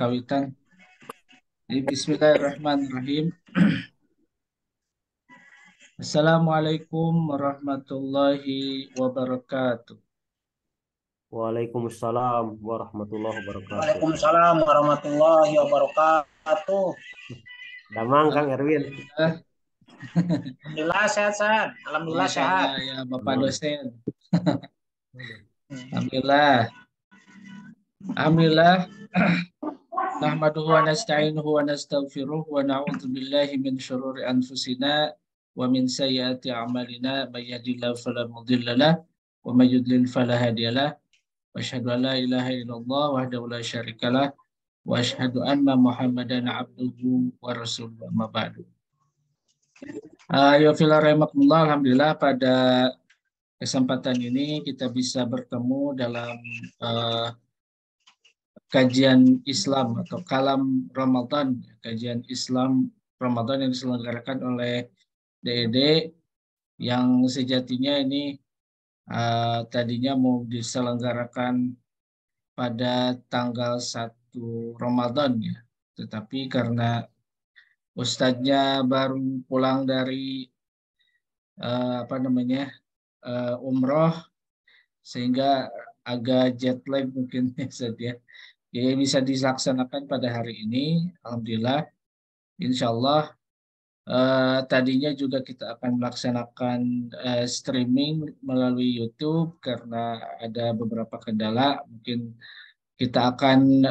kawitan. Jadi, Bismillahirrahmanirrahim. Assalamualaikum warahmatullahi wabarakatuh. Waalaikumsalam warahmatullahi wabarakatuh. Waalaikumsalam warahmatullahi wabarakatuh. Damang Kang Erwin. Alhamdulillah, Alhamdulillah sehat-sehat. Alhamdulillah Masya sehat. Allah ya Bapak Aman. dosen. Alhamdulillah. Alhamdulillah. Nahmaduhu wa nasta'inuhu wa nastaghfiruh wa na'udzu billahi min syururi anfusina wa min sayyiati a'malina may yahdihillahu fala mudilla lahu wa may yudlil fala hadiyalah. Wa asyhadu an la ilaha illallah wahdahu la syarikalah wa asyhadu anna Muhammadan abduhu wa rasuluhu amma ba'du. Ya fillah rahimakumullah, alhamdulillah pada kesempatan ini kita bisa bertemu dalam kajian Islam atau kalam Ramadan, kajian Islam Ramadan yang diselenggarakan oleh DED yang sejatinya ini tadinya mau diselenggarakan pada tanggal 1 Ramadan ya. Tetapi karena ustadznya baru pulang dari umroh, sehingga agak jet lag mungkin ya. Jadi bisa dilaksanakan pada hari ini. Alhamdulillah, insya Allah. Tadinya juga kita akan melaksanakan streaming melalui YouTube karena ada beberapa kendala. Mungkin kita akan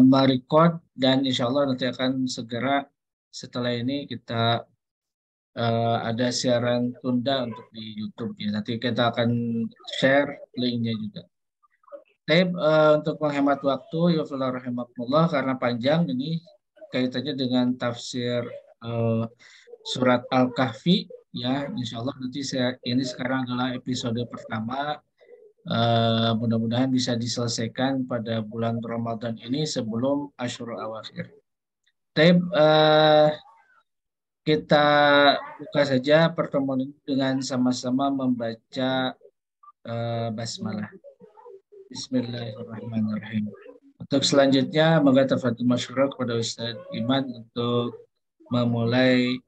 merecord dan insya Allah nanti akan segera setelah ini kita ada siaran tunda untuk di YouTube ya. Nanti kita akan share linknya juga. Tapi untuk menghemat waktu, ya rahimakumullah, karena panjang ini kaitannya dengan tafsir surat Al-Kahfi ya. Insya Allah nanti ini sekarang adalah episode pertama. Mudah-mudahan bisa diselesaikan pada bulan Ramadan ini sebelum Asyurul Awakhir. Tapi kita buka saja pertemuan ini dengan sama-sama membaca basmalah. Bismillahirrahmanirrahim. Untuk selanjutnya, moga tafadhol masyhur kepada Ustaz Iman untuk memulai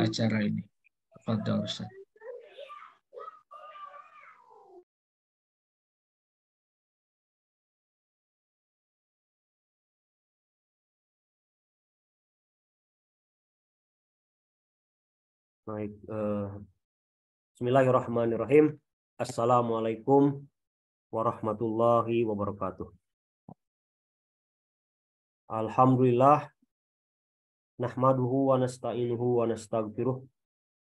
acara ini. Tafadhol Ustaz. Baik, Bismillahirrahmanirrahim. Assalamualaikum warahmatullahi wabarakatuh. Alhamdulillah, nahmaduhu wa nasta'inuhu wa nastaghfiruh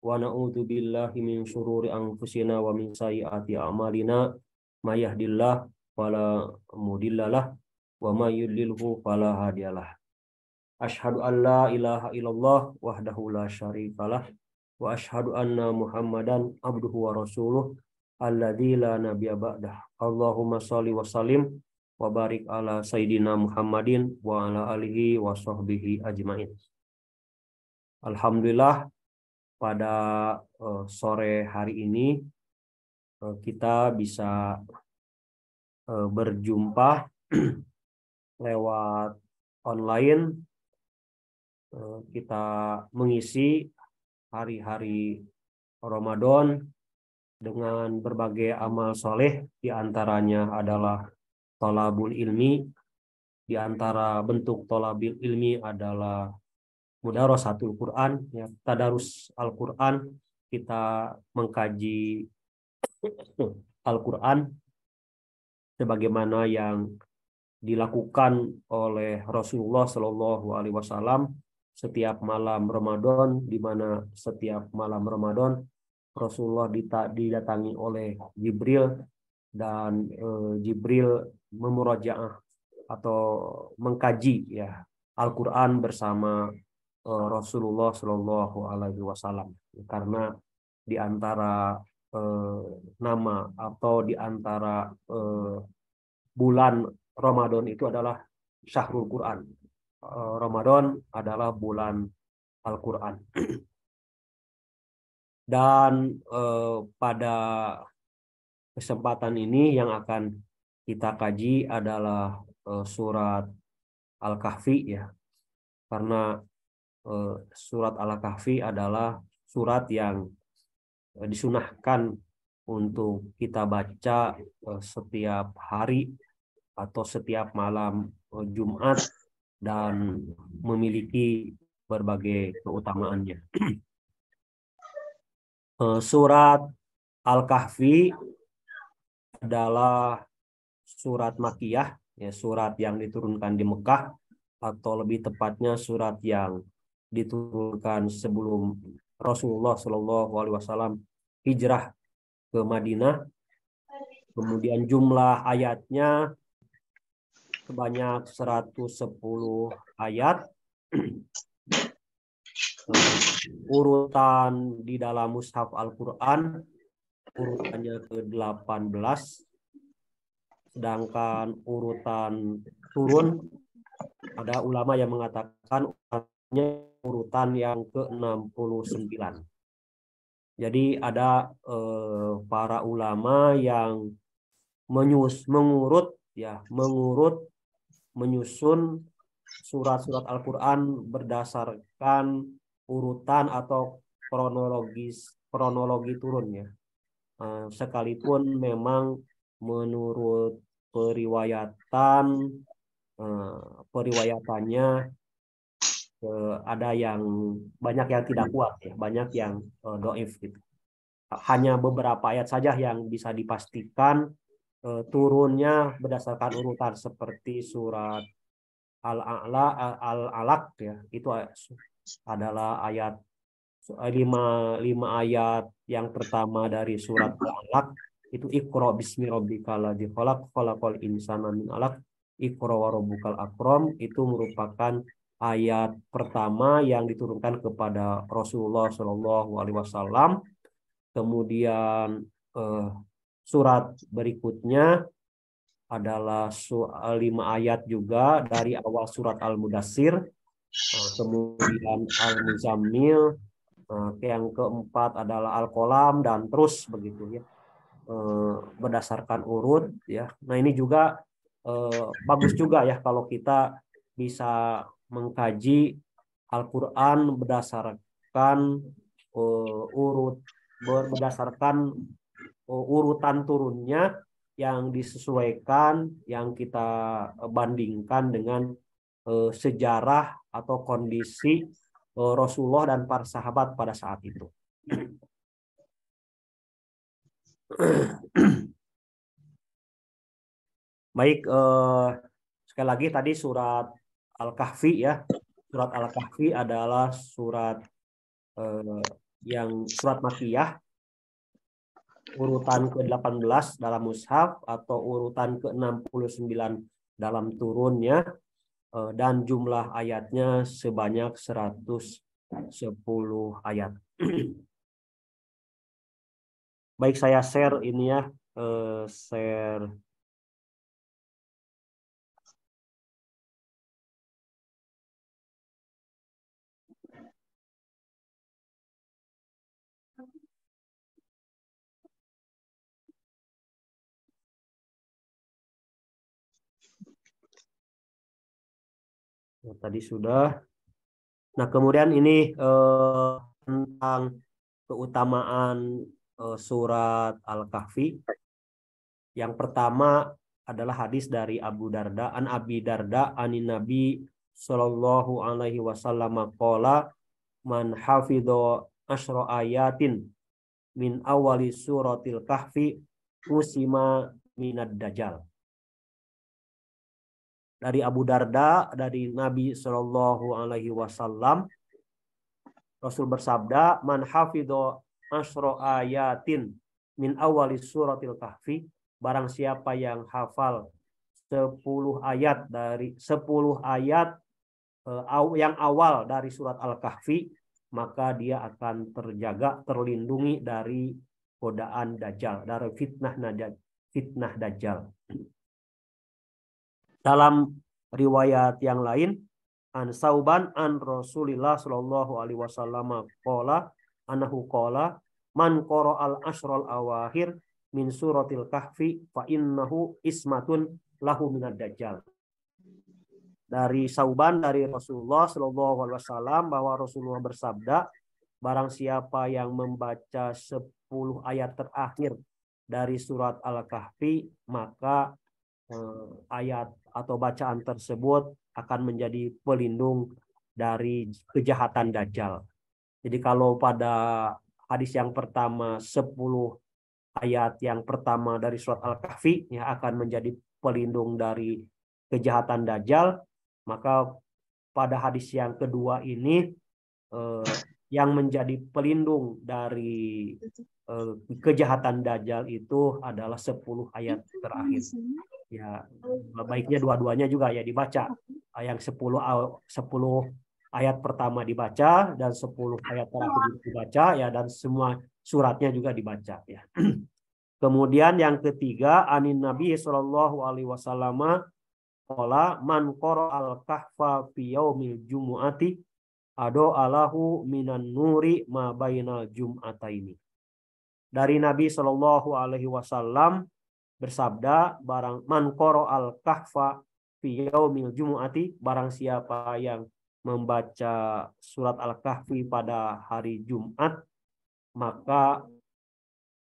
wa na'udzu billahi min syururi anfusina wa min sayyiati a'malina may yahdihillahu fala mudhillalah wa may yudlilhu fala hadiyalah. Asyhadu an la ilaha illallah wahdahu la syarikalah wa asyhadu anna Muhammadan abduhu wa rasuluh alladzi la nabiyya ba'dah. Allahumma shalli wa sallim wa barik ala sayyidina Muhammadin wa ala alihi wa sahbihi ajmain. Alhamdulillah, pada sore hari ini kita bisa berjumpa lewat online. Kita mengisi hari-hari Ramadan dengan berbagai amal soleh, diantaranya adalah thalabul ilmi. Di antara bentuk thalabul ilmi adalah mudarasatul Quran, ya, tadarus Al-Quran. Kita mengkaji Al-Quran sebagaimana yang dilakukan oleh Rasulullah Shallallahu Alaihi Wasallam setiap malam Ramadan, di mana setiap malam Ramadan Rasulullah didatangi oleh Jibril dan Jibril memurajaah atau mengkaji ya Al-Quran bersama Rasulullah Shallallahu Alaihi Wasallam. Karena di antara nama atau di antara bulan Ramadan itu adalah Syahrul Quran. Ramadan adalah bulan Al-Quran. Dan pada kesempatan ini yang akan kita kaji adalah surat Al-Kahfi ya. Karena surat Al-Kahfi adalah surat yang disunahkan untuk kita baca setiap hari atau setiap malam Jumat dan memiliki berbagai keutamaannya. Surat Al-Kahfi adalah surat Makkiyah, ya, surat yang diturunkan di Mekah, atau lebih tepatnya surat yang diturunkan sebelum Rasulullah Shallallahu Alaihi Wasallam hijrah ke Madinah. Kemudian jumlah ayatnya sebanyak 110 ayat. Urutan di dalam mushaf Al-Quran urutannya ke-18, sedangkan urutan turun ada ulama yang mengatakan urutan yang ke-69. Jadi ada para ulama yang menyusun surat-surat Al-Quran berdasarkan urutan atau kronologi turunnya. Sekalipun memang menurut periwayatannya ada yang banyak yang tidak kuat ya, banyak yang dhaif gitu. Hanya beberapa ayat saja yang bisa dipastikan turunnya berdasarkan urutan, seperti surat Al-Alaq ya, itu adalah ayat 5 ayat yang pertama dari surat Al-Alaq itu Iqra bismi rabbikal ladzi khalaq khalaqal insana min 'alaq Iqra wa rabbukal akram. Itu merupakan ayat pertama yang diturunkan kepada Rasulullah Shallallahu Alaihi Wasallam. Kemudian surat berikutnya adalah 5 ayat juga dari awal surat Al-Mudassir, kemudian Al-Muzammil, yang keempat adalah Al-Qalam, dan terus begitu ya, berdasarkan urut ya. Nah ini juga bagus juga ya kalau kita bisa mengkaji Al-Quran berdasarkan berdasarkan urutan turunnya yang disesuaikan, yang kita bandingkan dengan sejarah atau kondisi Rasulullah dan para sahabat pada saat itu. Baik, sekali lagi tadi surat Al-Kahfi ya. Surat Al-Kahfi adalah surat yang surat Makkiyah, urutan ke-18 dalam mushaf atau urutan ke-69 dalam turunnya, dan jumlah ayatnya sebanyak 110 ayat. Baik, saya share ini ya, share tadi sudah. Nah, kemudian ini tentang keutamaan surat Al-Kahfi. Yang pertama adalah hadis dari Abu Darda, an Abi Darda anin Nabi sallallahu alaihi wasallam qala man hafidho asyra ayatin min awali suratil kahfi usima minad dajjal. Dari Abu Darda, dari Nabi Shallallahu Alaihi Wasallam, Rasul bersabda, man hafidho asyra ayatin min awali suratil kahfi, barang siapa yang hafal 10 ayat dari 10 ayat yang awal dari surat Al-Kahfi, maka dia akan terjaga, terlindungi dari godaan Dajjal, dari fitnah Dajjal. Dalam riwayat yang lain, an Sauban an Rasulillah sallallahu alaihi wasallam qala annahu qala man qara'al asyral awahir min suratil kahfi fa innahu ismatun lahu minad dajjal. dari Sauban dari Rasulullah Shallallahu Alaihi Wasallam bahwa Rasulullah bersabda, barang siapa yang membaca 10 ayat terakhir dari surat Al-Kahfi, maka ayat atau bacaan tersebut akan menjadi pelindung dari kejahatan Dajjal. Jadi kalau pada hadis yang pertama 10 ayat yang pertama dari surat Al-Kahfi ya akan menjadi pelindung dari kejahatan Dajjal, maka pada hadis yang kedua ini yang menjadi pelindung dari kejahatan Dajjal itu adalah 10 ayat terakhir. Ya, baiknya dua-duanya juga ya dibaca. Yang 10 ayat pertama dibaca dan 10 ayat terakhir dibaca ya, dan semua suratnya juga dibaca ya. Kemudian yang ketiga, anin Nabi sallallahu alaihi wasallam qala man qara'al kahfa fi yaumil jumu'ati ado alahu minan nuri ma bainal jum'ataini. Dari Nabi sallallahu alaihi wasallam bersabda, barang man qara'al kahfa fi yaumil jumu'ati, barang siapa yang membaca surat Al-Kahfi pada hari Jumat, maka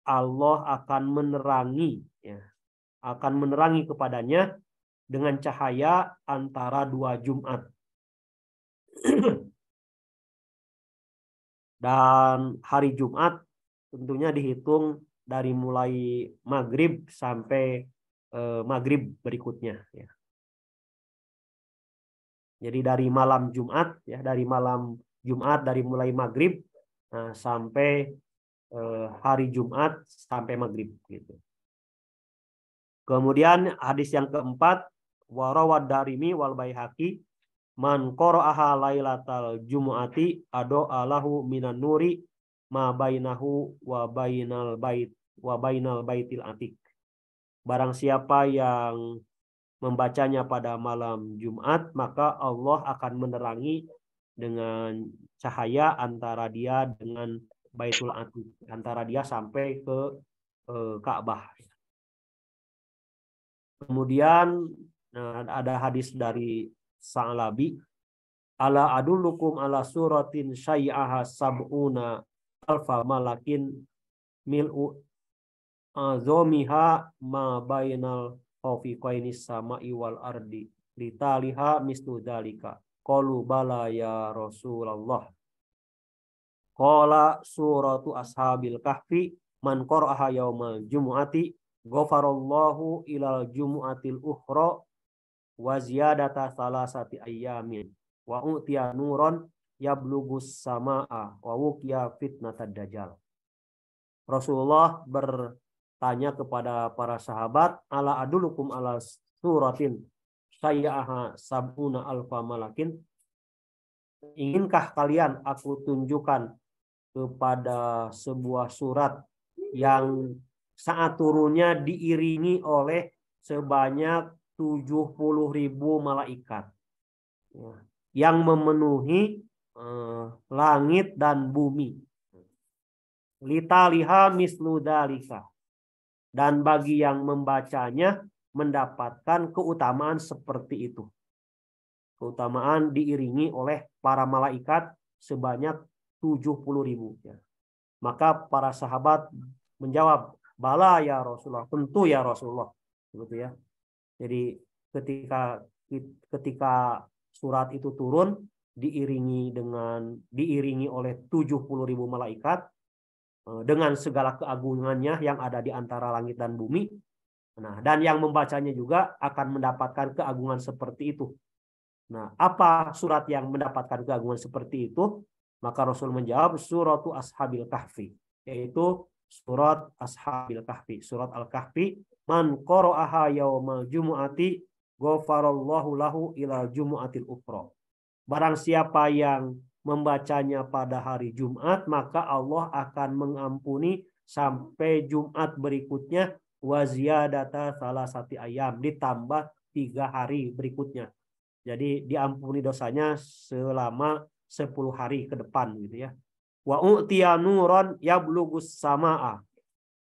Allah akan menerangi ya, akan menerangi kepadanya dengan cahaya antara 2 Jumat. Dan hari Jumat tentunya dihitung dari mulai maghrib sampai maghrib berikutnya ya. Jadi dari malam Jumat ya, dari malam Jumat dari mulai maghrib sampai hari Jumat sampai maghrib gitu. Kemudian hadis yang keempat, warawad darimi wal baihaqi man qara'aha lailatal jumu'ati ado alahu minan nuri ma bainahu wa bainal baitil atik. Barang siapa yang membacanya pada malam Jumat, maka Allah akan menerangi dengan cahaya antara dia dengan Baitul Atik, antara dia sampai ke Ka'bah. Kemudian ada hadis dari Sa'labi, ala adullukum ala suratin syai'aha sab'una alfa malakin mil'u azomiha ma bainal khawfiqainis sama'i wal ardi litaliha mislu dalika qalu bala ya Rasulullah. Qala suratu ashabil kahfi man qara'aha yaumal jumu'ati ghafarallahu ilal jumu'atil ukhra wa ziyadata salasati ayyamin wa utiya nuron yablugus sama'a wa wuqiya fitnatad dajjal. Rasulullah bertanya kepada para sahabat, ala adulukum ala suratin sayyaha sab'una alfa malakin, inginkah kalian aku tunjukkan kepada sebuah surat yang saat turunnya diiringi oleh sebanyak 70.000 malaikat yang memenuhi langit dan bumi. Litaliha mislu dalika, dan bagi yang membacanya mendapatkan keutamaan seperti itu. Keutamaan diiringi oleh para malaikat sebanyak 70.000 ya. Maka para sahabat menjawab, bala ya Rasulullah, tentu ya Rasulullah, begitu ya. Jadi ketika surat itu turun diiringi oleh 70.000 malaikat dengan segala keagungannya yang ada di antara langit dan bumi. Nah, dan yang membacanya juga akan mendapatkan keagungan seperti itu. Nah, apa surat yang mendapatkan keagungan seperti itu? Maka Rasul menjawab, suratu ashabil kahfi, yaitu surat ashabil kahfi, surat al-kahfi. Man qara'aha yaumal jumu'ati ghafarallahu lahu ila jumu'atil ukhra. Barang siapa yang membacanya pada hari Jumat, maka Allah akan mengampuni sampai Jumat berikutnya, wa ziyadata salasati ayyam, ditambah 3 hari berikutnya. Jadi diampuni dosanya selama 10 hari ke depan gitu ya. Wa u'tiya nuran yablugus sama'a,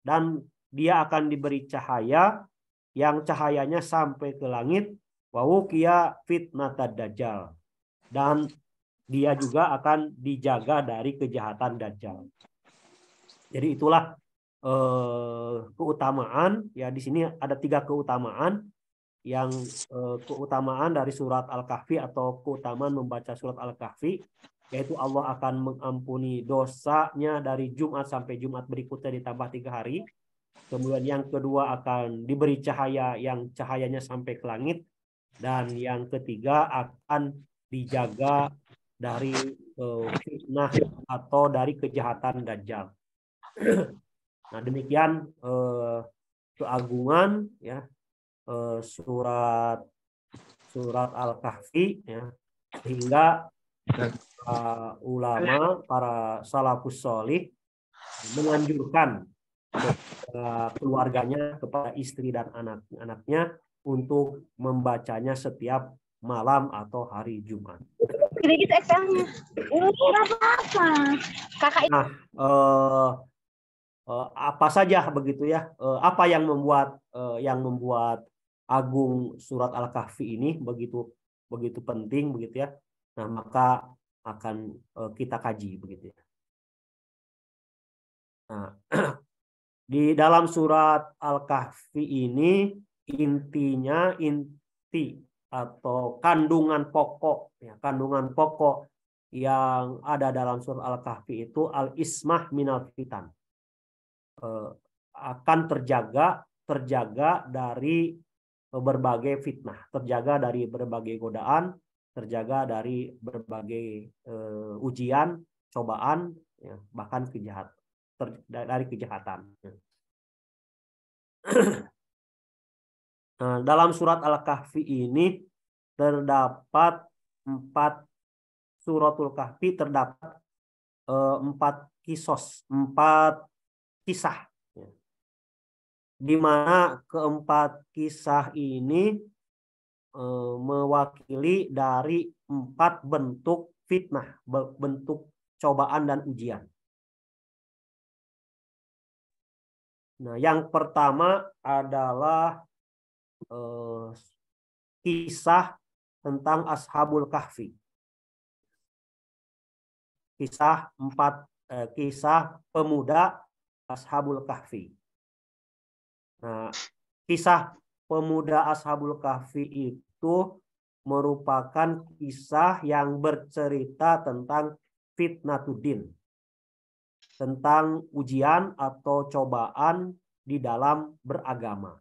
dan dia akan diberi cahaya yang cahayanya sampai ke langit, wa wuqiya fitnatad dajjal, dan dia juga akan dijaga dari kejahatan dajjal. Jadi itulah keutamaan, ya di sini ada 3 keutamaan. Yang keutamaan dari surat Al-Kahfi atau keutamaan membaca surat Al-Kahfi, yaitu Allah akan mengampuni dosanya dari Jumat sampai Jumat berikutnya ditambah 3 hari. Kemudian yang kedua akan diberi cahaya yang cahayanya sampai ke langit. Dan yang ketiga akan dijaga dari fitnah atau dari kejahatan dajjal. Nah, demikian keagungan ya surat Al-Kahfi ya, sehingga ulama, para salafus sholih menganjurkan kepada keluarganya, kepada istri dan anak-anaknya untuk membacanya setiap malam atau hari Jumat. Sedikit Excelnya. Apa-apa. Kakak Nah, apa saja begitu ya? Apa yang membuat agung surat Al-Kahfi ini begitu penting begitu ya? Nah, maka akan kita kaji begitu ya. Nah, di dalam surat Al-Kahfi ini inti atau kandungan pokok yang ada dalam surat Al-Kahfi itu al-ismah minal fitan. Akan terjaga dari berbagai fitnah, terjaga dari berbagai godaan, terjaga dari berbagai ujian, cobaan, ya, bahkan dari kejahatan. Nah, dalam surat Al-Kahfi ini terdapat 4 suratul Kahfi terdapat 4 kisah, di mana keempat kisah ini mewakili dari 4 bentuk fitnah, bentuk cobaan dan ujian. Nah, yang pertama adalah kisah tentang Ashabul Kahfi. Kisah pemuda Ashabul Kahfi. Nah, kisah pemuda Ashabul Kahfi itu merupakan kisah yang bercerita tentang fitnatuddin, tentang ujian atau cobaan di dalam beragama.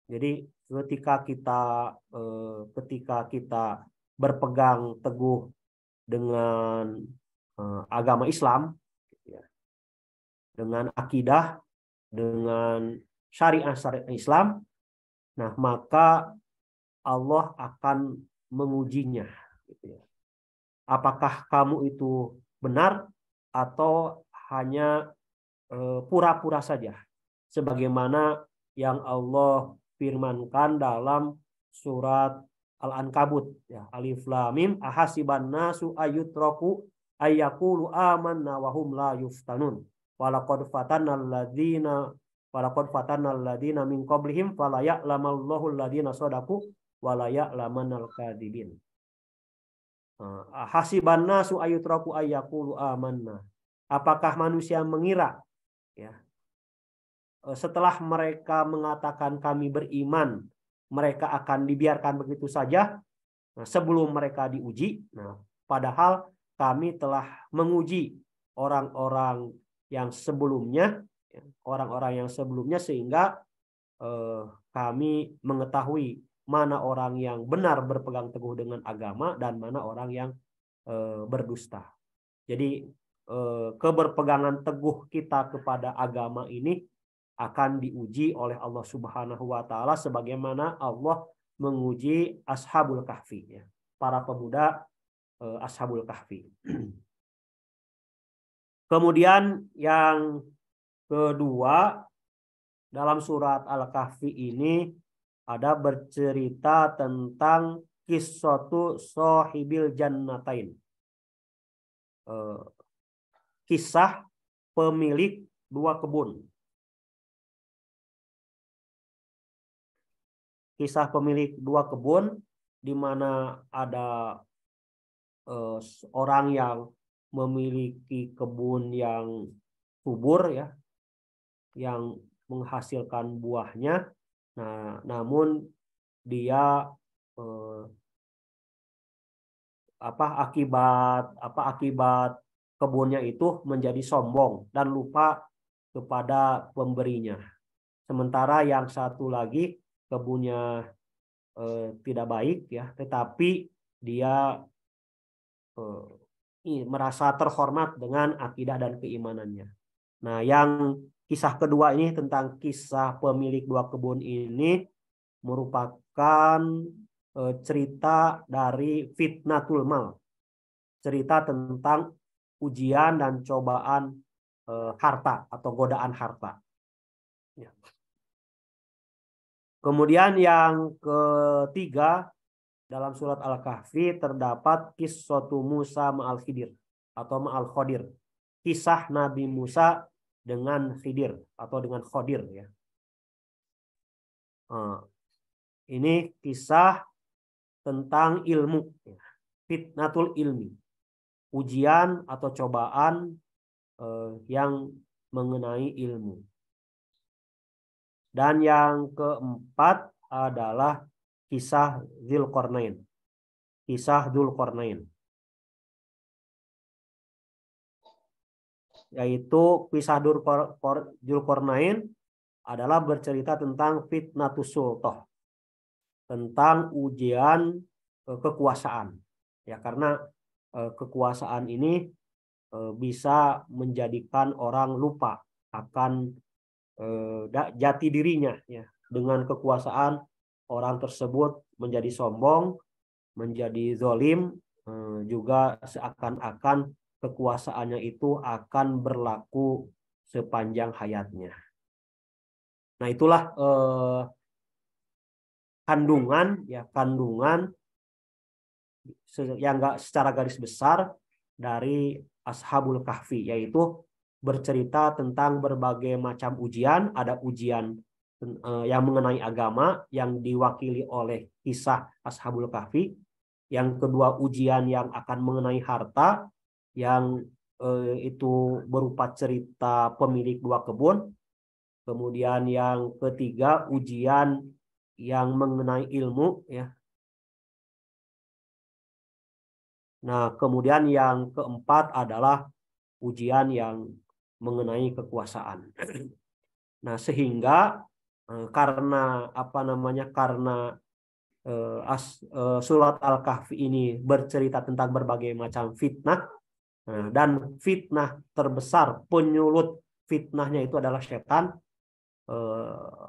Jadi ketika kita berpegang teguh dengan agama Islam, dengan akidah, dengan syariat Islam, nah maka Allah akan mengujinya. Apakah kamu itu benar atau hanya pura-pura saja, sebagaimana yang Allah firmankan dalam surat Al-Ankabut, ya, Alif Lam Mim, ahasiban nasu ayyutraku ayyaqulu amanna wa hum la yuftanun walaqad fatannal ladzina min qablihim fala ya'lamallahu alladzina shadaqu wa la ya'lamanal kadzibin. Ahasiban nasu ayyutraku ayyaqulu amanna. Apakah manusia mengira, ya, setelah mereka mengatakan kami beriman, mereka akan dibiarkan begitu saja sebelum mereka diuji? Nah, padahal kami telah menguji orang-orang yang sebelumnya, sehingga kami mengetahui mana orang yang benar berpegang teguh dengan agama dan mana orang yang berdusta. Jadi keberpegangan teguh kita kepada agama ini akan diuji oleh Allah Subhanahu wa taala sebagaimana Allah menguji Ashabul Kahfi, ya, para pemuda Ashabul Kahfi. Kemudian yang kedua, dalam surat Al-Kahfi ini ada bercerita tentang qissatu shahibil jannatain. Kisah pemilik 2 kebun. kisah pemilik dua kebun, di mana ada orang yang memiliki kebun yang subur ya, yang menghasilkan buahnya. Nah, namun dia akibat kebunnya itu menjadi sombong dan lupa kepada pemberinya. Sementara yang satu lagi kebunnya tidak baik ya, tetapi dia merasa terhormat dengan akidah dan keimanannya. Nah, yang kisah kedua ini tentang kisah pemilik dua kebun ini merupakan cerita dari fitnatul mal, cerita tentang ujian dan cobaan harta atau godaan harta. Ya. Kemudian yang ketiga, dalam surat Al-Kahfi terdapat kisatu Musa ma'al Khidir atau ma'al Khodir. Kisah Nabi Musa dengan Khidir atau dengan Khodir ya. Ini kisah tentang ilmu, fitnatul ilmi, ujian atau cobaan yang mengenai ilmu. Dan yang keempat adalah kisah Dzulqarnain. Kisah Dzulqarnain. Yaitu kisah Dzulqarnain adalah bercerita tentang fitnatus sultah, tentang ujian kekuasaan. Ya, karena kekuasaan ini bisa menjadikan orang lupa akan jati dirinya ya. Dengan kekuasaan orang tersebut menjadi sombong, menjadi zalim, juga seakan-akan kekuasaannya itu akan berlaku sepanjang hayatnya. Nah, itulah kandungan yang secara garis besar dari Ashabul Kahfi, yaitu bercerita tentang berbagai macam ujian. Ada ujian yang mengenai agama yang diwakili oleh kisah Ashabul Kahfi. Yang kedua, ujian yang akan mengenai harta yang itu berupa cerita pemilik dua kebun. Kemudian yang ketiga, ujian yang mengenai ilmu ya. Nah, kemudian yang keempat adalah ujian yang mengenai kekuasaan. Nah, sehingga karena surat Al-Kahfi ini bercerita tentang berbagai macam fitnah, dan fitnah terbesar, penyulut fitnahnya itu adalah setan,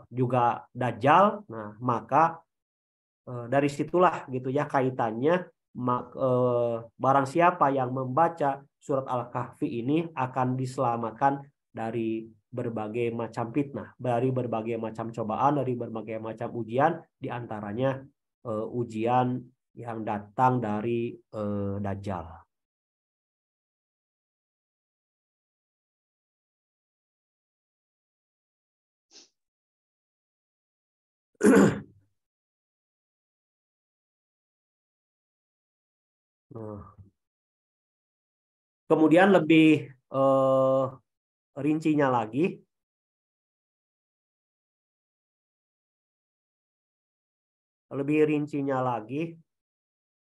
juga Dajjal. Nah, maka dari situlah gitu ya kaitannya, barang siapa yang membaca surat Al-Kahfi ini akan diselamatkan dari berbagai macam fitnah, dari berbagai macam cobaan, dari berbagai macam ujian, diantaranya ujian yang datang dari Dajjal. Kemudian lebih rincinya lagi,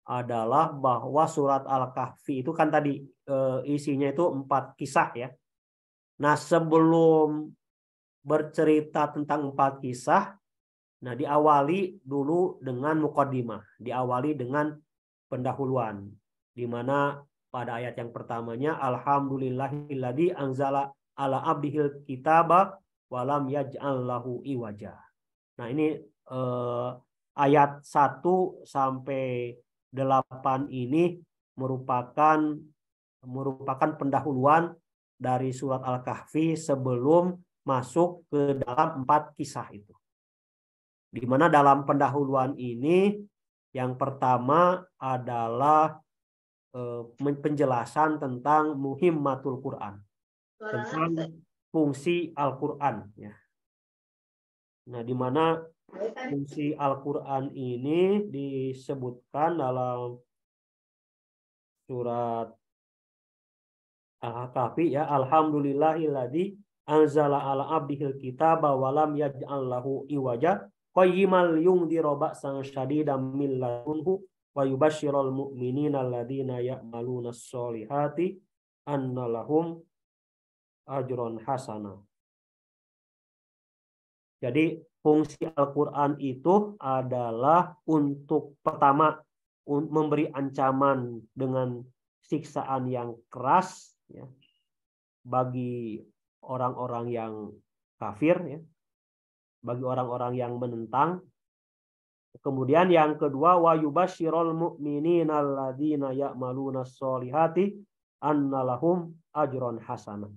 adalah bahwa surat Al-Kahfi itu kan tadi isinya itu 4 kisah ya. Nah, sebelum bercerita tentang 4 kisah, nah diawali dulu dengan muqaddimah, diawali dengan pendahuluan, di mana pada ayat yang pertamanya alhamdulillahilladzi anzala ala abdihil kitaba walam yaj'al lahu iwaja. Nah, ini ayat 1 sampai 8 ini merupakan pendahuluan dari surat Al-Kahfi sebelum masuk ke dalam 4 kisah itu. Di mana dalam pendahuluan ini yang pertama adalah penjelasan tentang muhimmatul Quran, tentang fungsi Al-Quran ya. Nah, di mana fungsi Al-Quran ini disebutkan dalam surat Al-Kahfi ya, alhamdulillahilladzi anzala ala abdihil kitaba wa lam yaj'al lahu iwaja qayyimal yundira ba'san syadidan min ladunhu wa yubashshiral mu'minina alladzina ya'maluna sholihati anna lahum ajron hasanah. Jadi fungsi Al-Quran itu adalah untuk pertama memberi ancaman dengan siksaan yang keras ya, bagi orang-orang yang kafir ya, bagi orang-orang yang menentang. Kemudian yang kedua wa yubasyirul mu'minina alladzina ya'maluna sholihati annalahum ajron hasanah.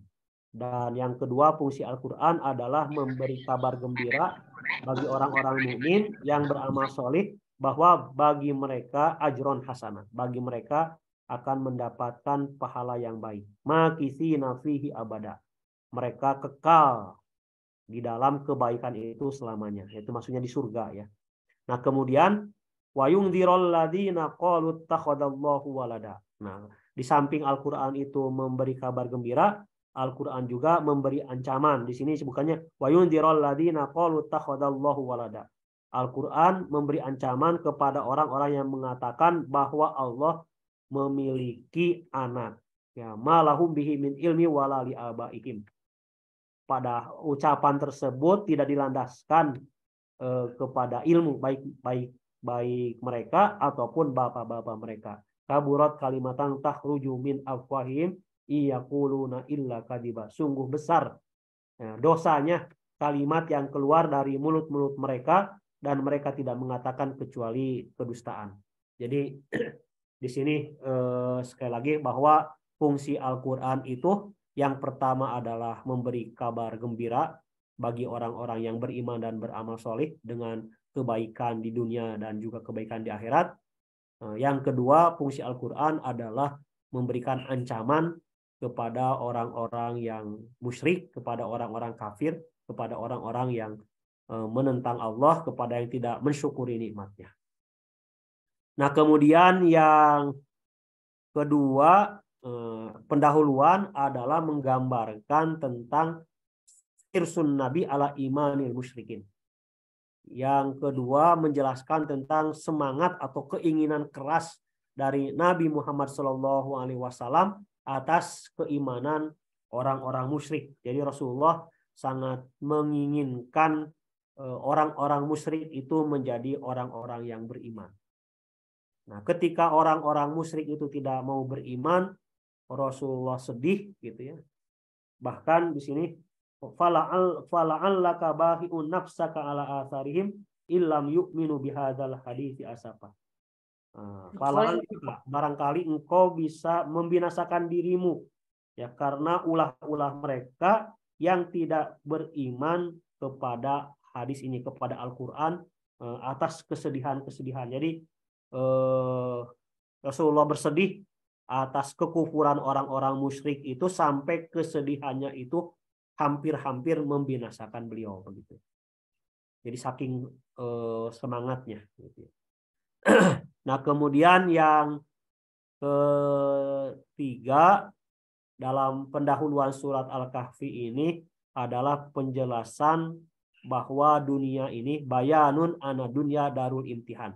Dan yang kedua fungsi Al-Quran adalah memberi kabar gembira bagi orang-orang mukmin yang beramal solih bahwa bagi mereka ajron hasanah, bagi mereka akan mendapatkan pahala yang baik. Makisina fihi abada. Mereka kekal di dalam kebaikan itu selamanya. Itu maksudnya di surga ya. Nah, kemudian wa yundzirul ladzina qalu ittakhadallahu walada. Nah, di samping Al-Qur'an itu memberi kabar gembira, Al-Qur'an juga memberi ancaman. Di sini bukannya wa yundzirul ladzina qalu ittakhadallahu walada. Al-Qur'an memberi ancaman kepada orang-orang yang mengatakan bahwa Allah memiliki anak. Ya, malahum bihi min ilmi wala li abaihim. Pada ucapan tersebut tidak dilandaskan kepada ilmu baik mereka ataupun bapak-bapak mereka. Kaburat kalimatan takhruju min afwahihim iyaquluna illa kadiba. Sungguh besar dosanya kalimat yang keluar dari mulut-mulut mereka dan mereka tidak mengatakan kecuali kedustaan. Jadi di sini sekali lagi bahwa fungsi Al-Quran itu yang pertama adalah memberi kabar gembira bagi orang-orang yang beriman dan beramal solih dengan kebaikan di dunia dan juga kebaikan di akhirat. Yang kedua, fungsi Al-Quran adalah memberikan ancaman kepada orang-orang yang musyrik, kepada orang-orang kafir, kepada orang-orang yang menentang Allah, kepada yang tidak mensyukuri nikmatnya. Nah, kemudian yang kedua, pendahuluan adalah menggambarkan tentang irsun Nabi ala imanil musyrikin. Yang kedua, menjelaskan tentang semangat atau keinginan keras dari Nabi Muhammad SAW atas keimanan orang-orang musyrik. Jadi Rasulullah sangat menginginkan orang-orang musyrik itu menjadi orang-orang yang beriman. Nah, ketika orang-orang musyrik itu tidak mau beriman, Rasulullah sedih gitu ya. Bahkan di sini fala'allaka bahi'un nafsaka ala atharihim illam yu'minu bihadzal hadithi asafa. Barangkali engkau bisa membinasakan dirimu ya karena ulah-ulah mereka yang tidak beriman kepada hadis ini, kepada Al-Qur'an atas kesedihan-kesedihan. Jadi Rasulullah bersedih atas kekufuran orang-orang musyrik itu sampai kesedihannya itu hampir-hampir membinasakan beliau begitu. Jadi saking semangatnya gitu. Nah, kemudian yang ketiga dalam pendahuluan surat Al-Kahfi ini adalah penjelasan bahwa dunia ini bayanun ana dunya darul imtihan.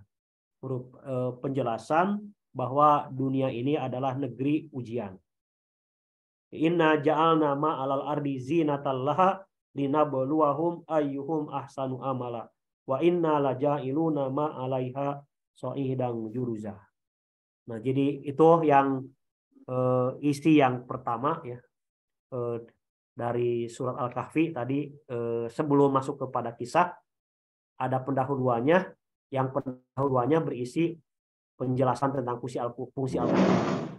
Penjelasan bahwa dunia ini adalah negeri ujian. Inna ja'alna ma'alal ardi zinatan laha linabluwahum ayyuhum ahsanu amala wa inna laja'iluna ma'alaiha sa'idan juruza. Nah, jadi itu yang isi yang pertama ya dari surat Al-Kahfi tadi. Sebelum masuk kepada kisah ada pendahuluannya. Yang pendahuluannya berisi penjelasan tentang fungsi Al-Quran,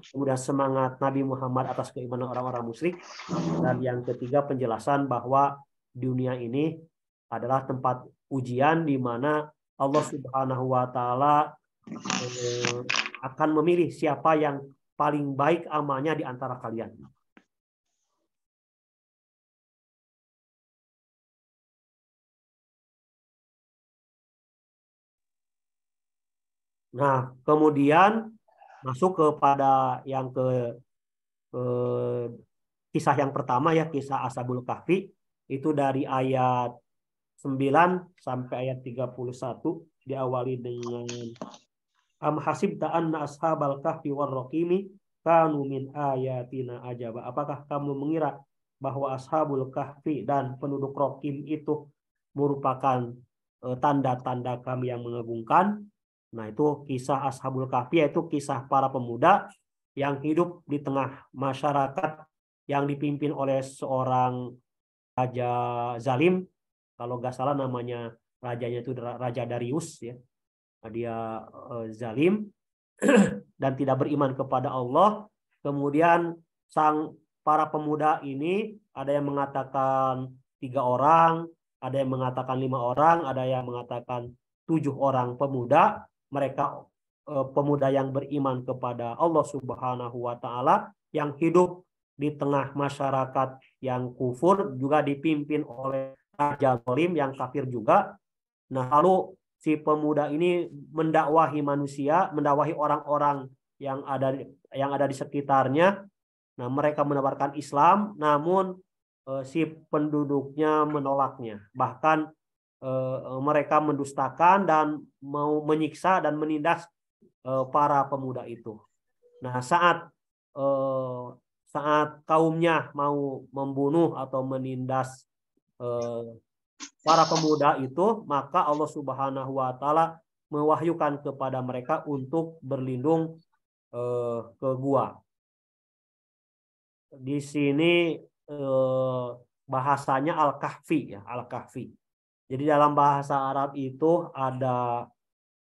kemudian semangat Nabi Muhammad atas keimanan orang-orang musyrik, dan yang ketiga penjelasan bahwa dunia ini adalah tempat ujian di mana Allah Subhanahu wa taala akan memilih siapa yang paling baik amalnya di antara kalian. Nah, kemudian masuk kepada yang ke kisah yang pertama ya, kisah Ashabul Kahfi. Itu dari ayat 9 sampai ayat 31, diawali dengan am hasibta anna ashabal kahfi war raqimi kanu min ayatina ajaba. Apakah kamu mengira bahwa ashabul kahfi dan penduduk Rokim itu merupakan tanda-tanda kami yang mengagumkan? Nah, itu kisah ashabul kahfi, yaitu kisah para pemuda yang hidup di tengah masyarakat yang dipimpin oleh seorang raja zalim. Kalau nggak salah namanya rajanya itu Raja Darius ya. Dia zalim dan tidak beriman kepada Allah. Kemudian para pemuda ini ada yang mengatakan 3 orang, ada yang mengatakan 5 orang, ada yang mengatakan 7 orang pemuda. Mereka pemuda yang beriman kepada Allah Subhanahu wa taala, yang hidup di tengah masyarakat yang kufur, juga dipimpin oleh raja zalim yang kafir juga. Nah, lalu si pemuda ini mendakwahi manusia, mendakwahi orang-orang yang ada di sekitarnya. Nah, mereka menawarkan Islam, namun si penduduknya menolaknya. Bahkan mereka mendustakan dan mau menyiksa dan menindas para pemuda itu. Nah, saat kaumnya mau membunuh atau menindas para pemuda itu, maka Allah Subhanahu wa taala mewahyukan kepada mereka untuk berlindung ke gua. Di sini bahasanya Al-Kahfi ya, Al-Kahfi. Jadi dalam bahasa Arab itu ada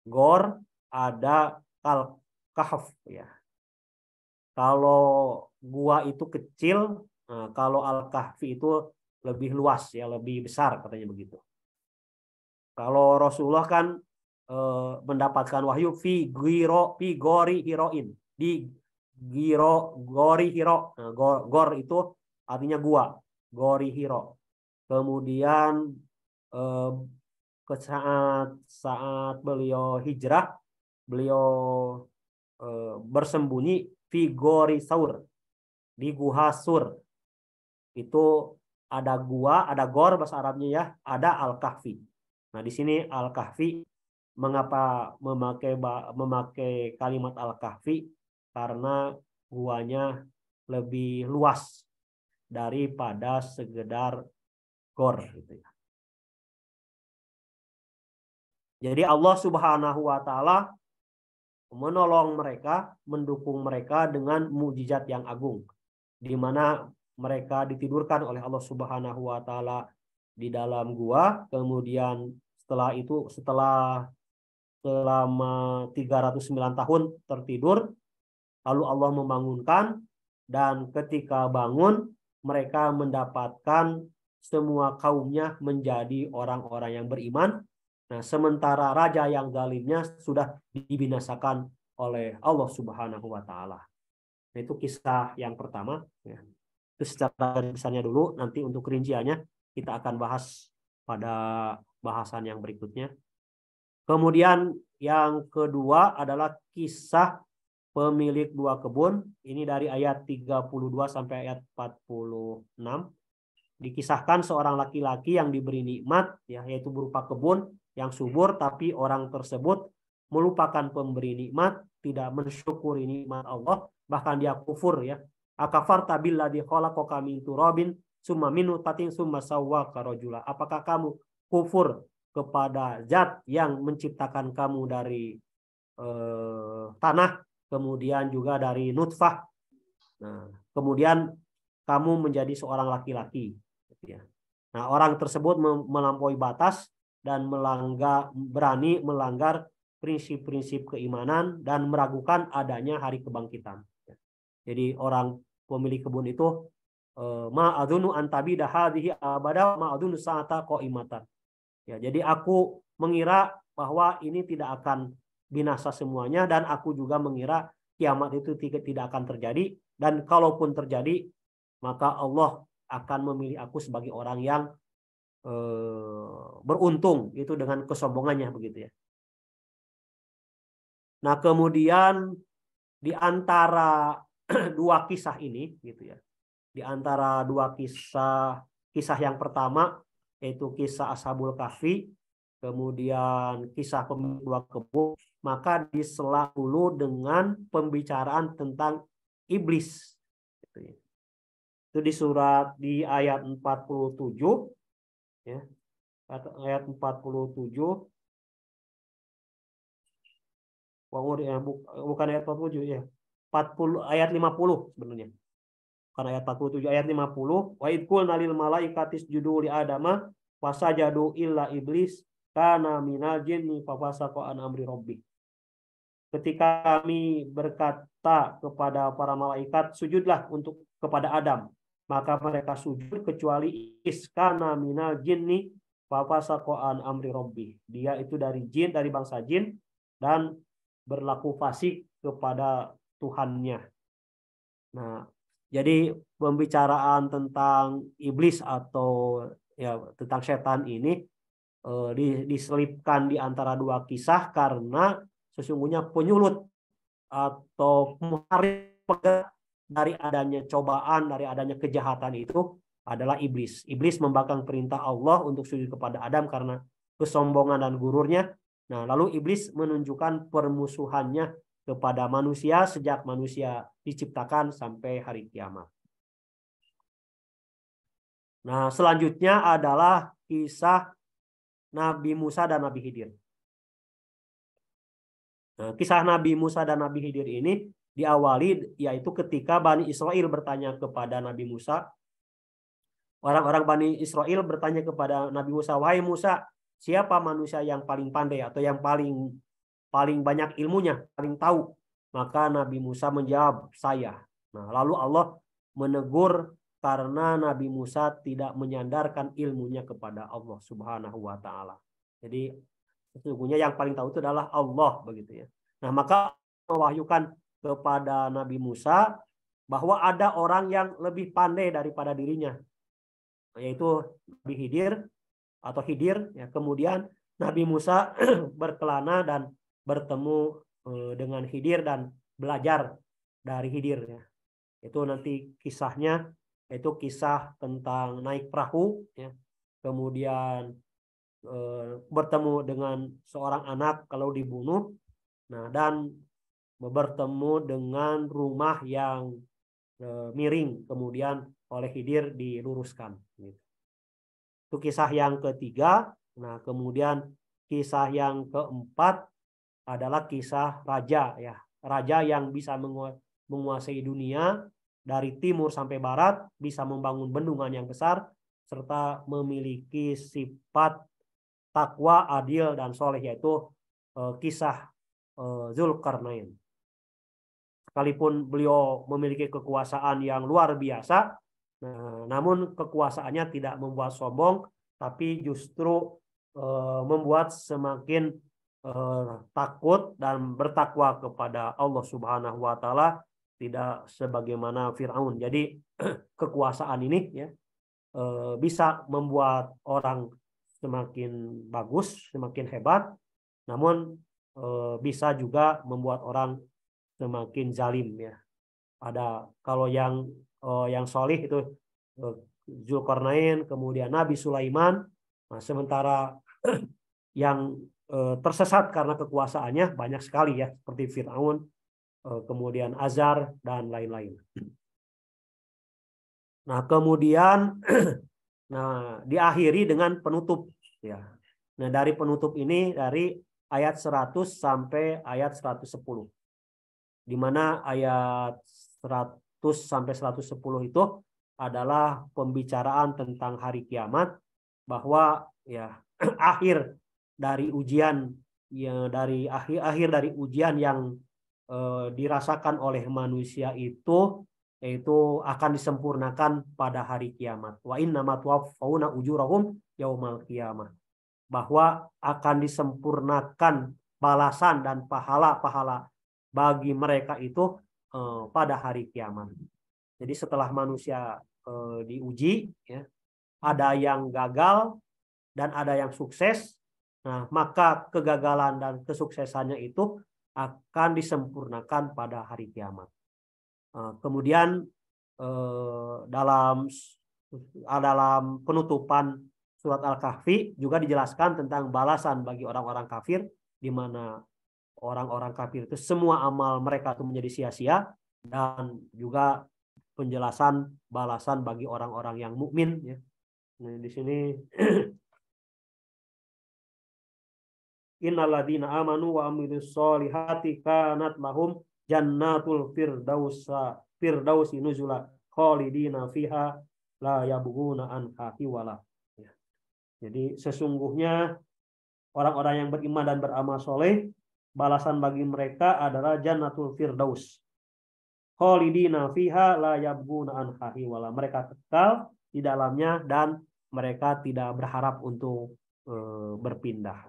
gor, ada Al-Kahf ya. Kalau gua itu kecil, nah, kalau Al-Kahfi itu lebih luas ya, lebih besar katanya begitu. Kalau Rasulullah kan mendapatkan wahyu fi gori hiroin, di gori hiro. Nah, gor itu artinya gua, gori hiro. Kemudian saat beliau hijrah, beliau bersembunyi fi gori saur, di guha sur. Itu ada gua, ada gor bahasa Arabnya ya, ada Al-Kahfi. Nah, di sini Al-Kahfi, mengapa memakai kalimat Al-Kahfi? Karena guanya lebih luas daripada sekedar gor gitu ya. Jadi Allah Subhanahu wa taala menolong mereka, mendukung mereka dengan mukjizat yang agung, di mana mereka ditidurkan oleh Allah Subhanahu wa taala di dalam gua. Kemudian setelah itu, selama 309 tahun tertidur, lalu Allah membangunkan, dan ketika bangun mereka mendapatkan semua kaumnya menjadi orang-orang yang beriman. Nah, sementara raja yang zalimnya sudah dibinasakan oleh Allah Subhanahu wa taala. Nah, itu kisah yang pertama ya. Itu secara besarnya dulu, nanti untuk rinciannya kita akan bahas pada bahasan yang berikutnya. Kemudian yang kedua adalah kisah pemilik 2 kebun. Ini dari ayat 32 sampai ayat 46. Dikisahkan seorang laki-laki yang diberi nikmat ya, yaitu berupa kebun yang subur, tapi orang tersebut melupakan pemberi nikmat, tidak mensyukuri nikmat Allah, bahkan dia kufur ya. Akafarta billadzi khalaqaka min turabin summa min nutfatin summa sawwaka rajula. Apakah kamu kufur kepada zat yang menciptakan kamu dari tanah, kemudian juga dari nutfah. Nah, kemudian kamu menjadi seorang laki-laki. Nah, orang tersebut melampaui batas dan berani melanggar prinsip-prinsip keimanan dan meragukan adanya hari kebangkitan. Jadi orang pemilik kebun itu ma'adzunu antabida hadhihi abada ma'adzunu sa'ata qaimatan. Ya, jadi aku mengira bahwa ini tidak akan binasa semuanya, dan aku juga mengira kiamat itu tidak akan terjadi, dan kalaupun terjadi maka Allah akan memilih aku sebagai orang yang beruntung, itu dengan kesombongannya begitu ya. Nah, kemudian di antara dua kisah ini gitu ya. Di antara dua kisah yang pertama yaitu kisah Ashabul Kahfi, kemudian kisah pemilik dua kebun, maka disela dulu dengan pembicaraan tentang iblis. Gitu ya. Itu di ayat 47 ya. Ayat 47 bukan ayat 47 ya. 40 ayat 50 sebenarnya. Bukan ayat 47, ayat 50. Wa idh qulna lil malaikati isjudu li adama fasajadu illa iblis kana minal jinni fafasaqa an amri rabbih. Ketika kami berkata kepada para malaikat, sujudlah untuk kepada Adam, maka mereka sujud kecuali iblis kana minal jinni fafasaqa an amri rabbih. Dia itu dari jin, dari bangsa jin, dan berlaku fasik kepada Tuhannya. Nah, jadi pembicaraan tentang iblis atau ya tentang setan ini diselipkan di antara dua kisah karena sesungguhnya penyulut atau dari adanya cobaan, dari adanya kejahatan itu adalah iblis. Iblis membangkang perintah Allah untuk sujud kepada Adam karena kesombongan dan gururnya. Nah, lalu iblis menunjukkan permusuhannya kepada manusia sejak manusia diciptakan sampai hari kiamat. Nah, selanjutnya adalah kisah Nabi Musa dan Nabi Khidir. Nah, kisah Nabi Musa dan Nabi Khidir ini diawali yaitu ketika Bani Israel bertanya kepada Nabi Musa. Orang-orang Bani Israel bertanya kepada Nabi Musa, "Wahai Musa, siapa manusia yang paling pandai atau yang paling banyak ilmunya, paling tahu?" Maka Nabi Musa menjawab, "Saya." Nah, lalu Allah menegur karena Nabi Musa tidak menyandarkan ilmunya kepada Allah Subhanahu wa taala. Jadi sesungguhnya yang paling tahu itu adalah Allah begitu ya. Nah, maka mewahyukan kepada Nabi Musa bahwa ada orang yang lebih pandai daripada dirinya, yaitu Nabi Khidir ya. Kemudian Nabi Musa berkelana dan bertemu dengan Khidir dan belajar dari Khidir ya. Itu nanti kisahnya itu kisah tentang naik perahu ya. Kemudian bertemu dengan seorang anak kalau dibunuh. Nah, dan bertemu dengan rumah yang miring kemudian oleh Khidir diluruskan gitu. Itu kisah yang ketiga. Nah, kemudian kisah yang keempat adalah kisah raja ya. Raja yang bisa menguasai dunia dari timur sampai barat, bisa membangun bendungan yang besar serta memiliki sifat takwa, adil dan soleh, yaitu kisah Zulkarnain. Sekalipun beliau memiliki kekuasaan yang luar biasa, namun kekuasaannya tidak membuat sombong, tapi justru membuat semakin takut dan bertakwa kepada Allah Subhanahu wa taala, tidak sebagaimana Firaun. Jadi kekuasaan ini ya bisa membuat orang semakin bagus, semakin hebat, namun bisa juga membuat orang semakin zalim ya. Ada kalau yang solih itu Zulkarnain, kemudian Nabi Sulaiman. Nah, sementara yang tersesat karena kekuasaannya banyak sekali ya, seperti Firaun, kemudian Azar dan lain-lain. Nah, kemudian diakhiri dengan penutup ya. Nah, dari penutup ini dari ayat 100 sampai ayat 110. Di mana ayat 100 sampai 110 itu adalah pembicaraan tentang hari kiamat, bahwa ya akhir dari ujian ya, akhir dari ujian yang dirasakan oleh manusia itu yaitu akan disempurnakan pada hari kiamat. Wa innama tuwaffawna ujurahum yaumal qiyamah. Bahwa akan disempurnakan balasan dan pahala-pahala bagi mereka itu pada hari kiamat. Jadi setelah manusia diuji ya, ada yang gagal dan ada yang sukses. Nah, maka kegagalan dan kesuksesannya itu akan disempurnakan pada hari kiamat. Kemudian dalam penutupan surat Al-Kahfi juga dijelaskan tentang balasan bagi orang-orang kafir, di mana orang-orang kafir itu semua amal mereka itu menjadi sia-sia, dan juga penjelasan balasan bagi orang-orang yang mukmin ya. Nah, di sini innalladzina amanu wa amilus solihati kanat lahum jannatul firdausi nuzula khalidina fiha la yabghuna anha hiwala. Ya. Jadi sesungguhnya orang-orang yang beriman dan beramal soleh, balasan bagi mereka adalah jannatul firdaus khalidina fiha la yabghuna anha hiwala. Mereka kekal di dalamnya dan mereka tidak berharap untuk berpindah.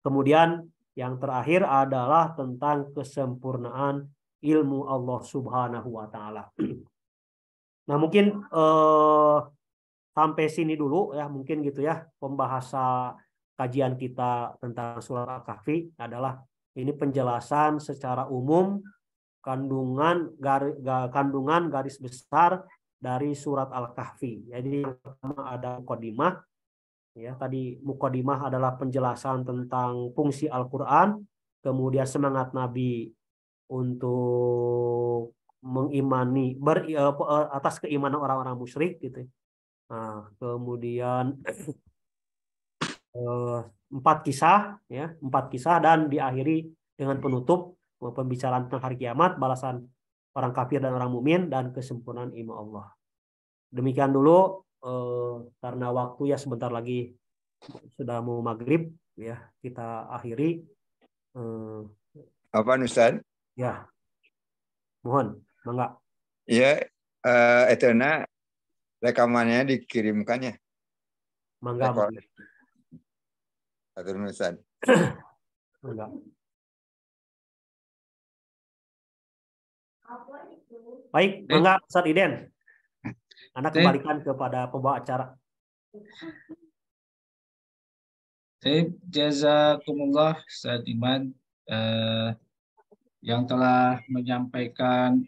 Kemudian yang terakhir adalah tentang kesempurnaan ilmu Allah Subhanahu wa taala. Nah, mungkin sampai sini dulu ya, mungkin gitu ya pembahasan kajian kita tentang surat Al-Kahfi. Adalah ini penjelasan secara umum kandungan garis besar dari surat Al-Kahfi. Jadi yang pertama ada mukadimah. Ya, tadi mukadimah adalah penjelasan tentang fungsi Al-Quran, kemudian semangat Nabi untuk mengimani atas keimanan orang-orang musyrik gitu. Nah, kemudian 4 kisah dan diakhiri dengan penutup pembicaraan tentang hari kiamat, balasan orang kafir dan orang mukmin, dan kesempurnaan ilmu Allah. Demikian dulu. Karena waktu ya sebentar lagi sudah mau maghrib ya, kita akhiri. Apa Ustaz? Ya, mohon mangga. Ya, itu rekamannya dikirimkan ya. Mangga. Atur Ustaz. Mangga. Baik, mangga Ustaz Iden. Anda kembalikan kepada pembawa acara. Jazakumullah Ustaz Iman yang telah menyampaikan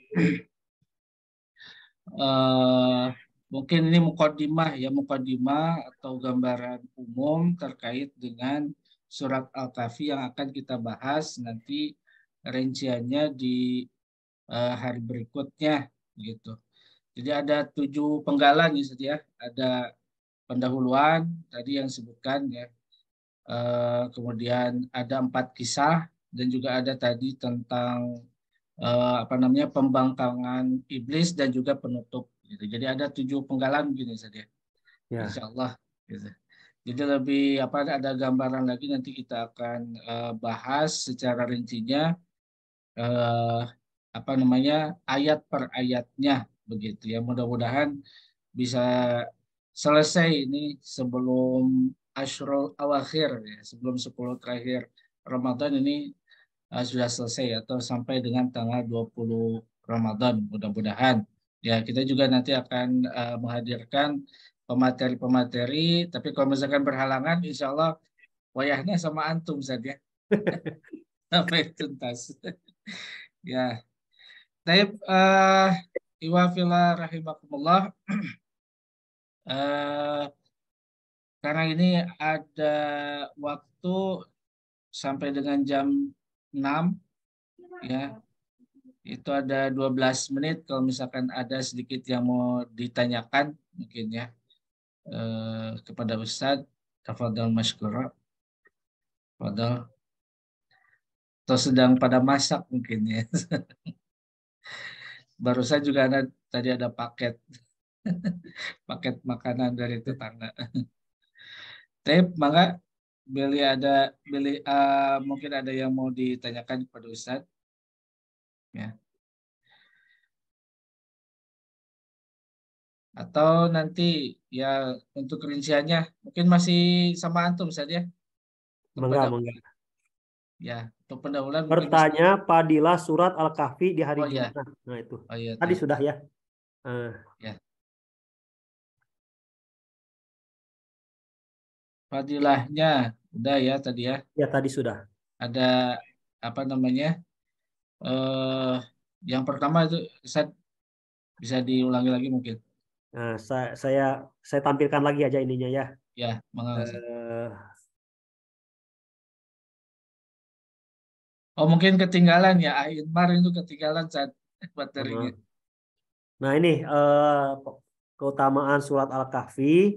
mungkin ini mukadimah atau gambaran umum terkait dengan surat Al-Kahfi yang akan kita bahas nanti rinciannya di hari berikutnya gitu. Jadi ada 7 penggalan ya, ada pendahuluan tadi yang disebutkan ya. Kemudian ada 4 kisah dan juga ada tadi tentang pembangkangan iblis dan juga penutup. Gitu. Jadi ada 7 penggalan begini saja. Ya. Insya Allah. Gitu. Jadi lebih ada gambaran lagi nanti kita akan bahas secara rincinya ayat per ayatnya begitu ya. Mudah-mudahan bisa selesai ini sebelum Ashrul Awakhir ya, sebelum 10 terakhir Ramadan ini sudah selesai atau sampai dengan tanggal 20 Ramadan mudah-mudahan. Ya, kita juga nanti akan menghadirkan pemateri-pemateri, tapi kalau misalkan berhalangan insya Allah wayahnya sama antum saja. Sampai tuntas. Ya. Taib iwafillah rahimakumullah. Karena ini ada waktu sampai dengan jam 6 ya. Itu ada 12 menit kalau misalkan ada sedikit yang mau ditanyakan mungkin ya kepada Ustadz. Tafadhal masykurah. Tafadhal. Atau sedang pada masak mungkin ya. Barusan juga tadi ada paket makanan dari tetangga. Tapi mangga mungkin ada yang mau ditanyakan kepada Ustadz. Ya. Atau nanti ya untuk rinciannya mungkin masih sama antum saja. Mangga. Ya, untuk pendahuluan bertanya Padilah surat Al-Kahfi di hari Jumat. Nah itu. Tadi sudah ya. Ya. Fadilahnya udah ya tadi ya. Ya tadi sudah. Ada apa namanya? Yang pertama itu Ustaz, bisa diulangi lagi mungkin. Nah, saya tampilkan lagi aja ininya ya. Ya, monggo Ustaz. Oh, mungkin ketinggalan ya. Inmar itu ketinggalan saat materinya. Nah, ini keutamaan surat Al-Kahfi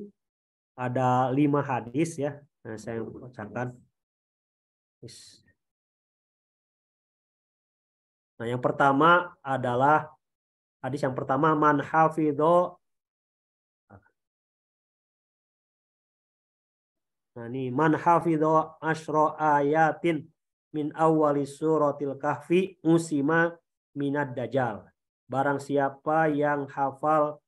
ada 5 hadis ya. Nah, saya bacakan. Nah, yang pertama adalah hadis yang pertama, man hafidho. Nah, ini man hafidho asyra ayatin min awwali suratil kahfi usima minad dajjal. Barang siapa yang hafal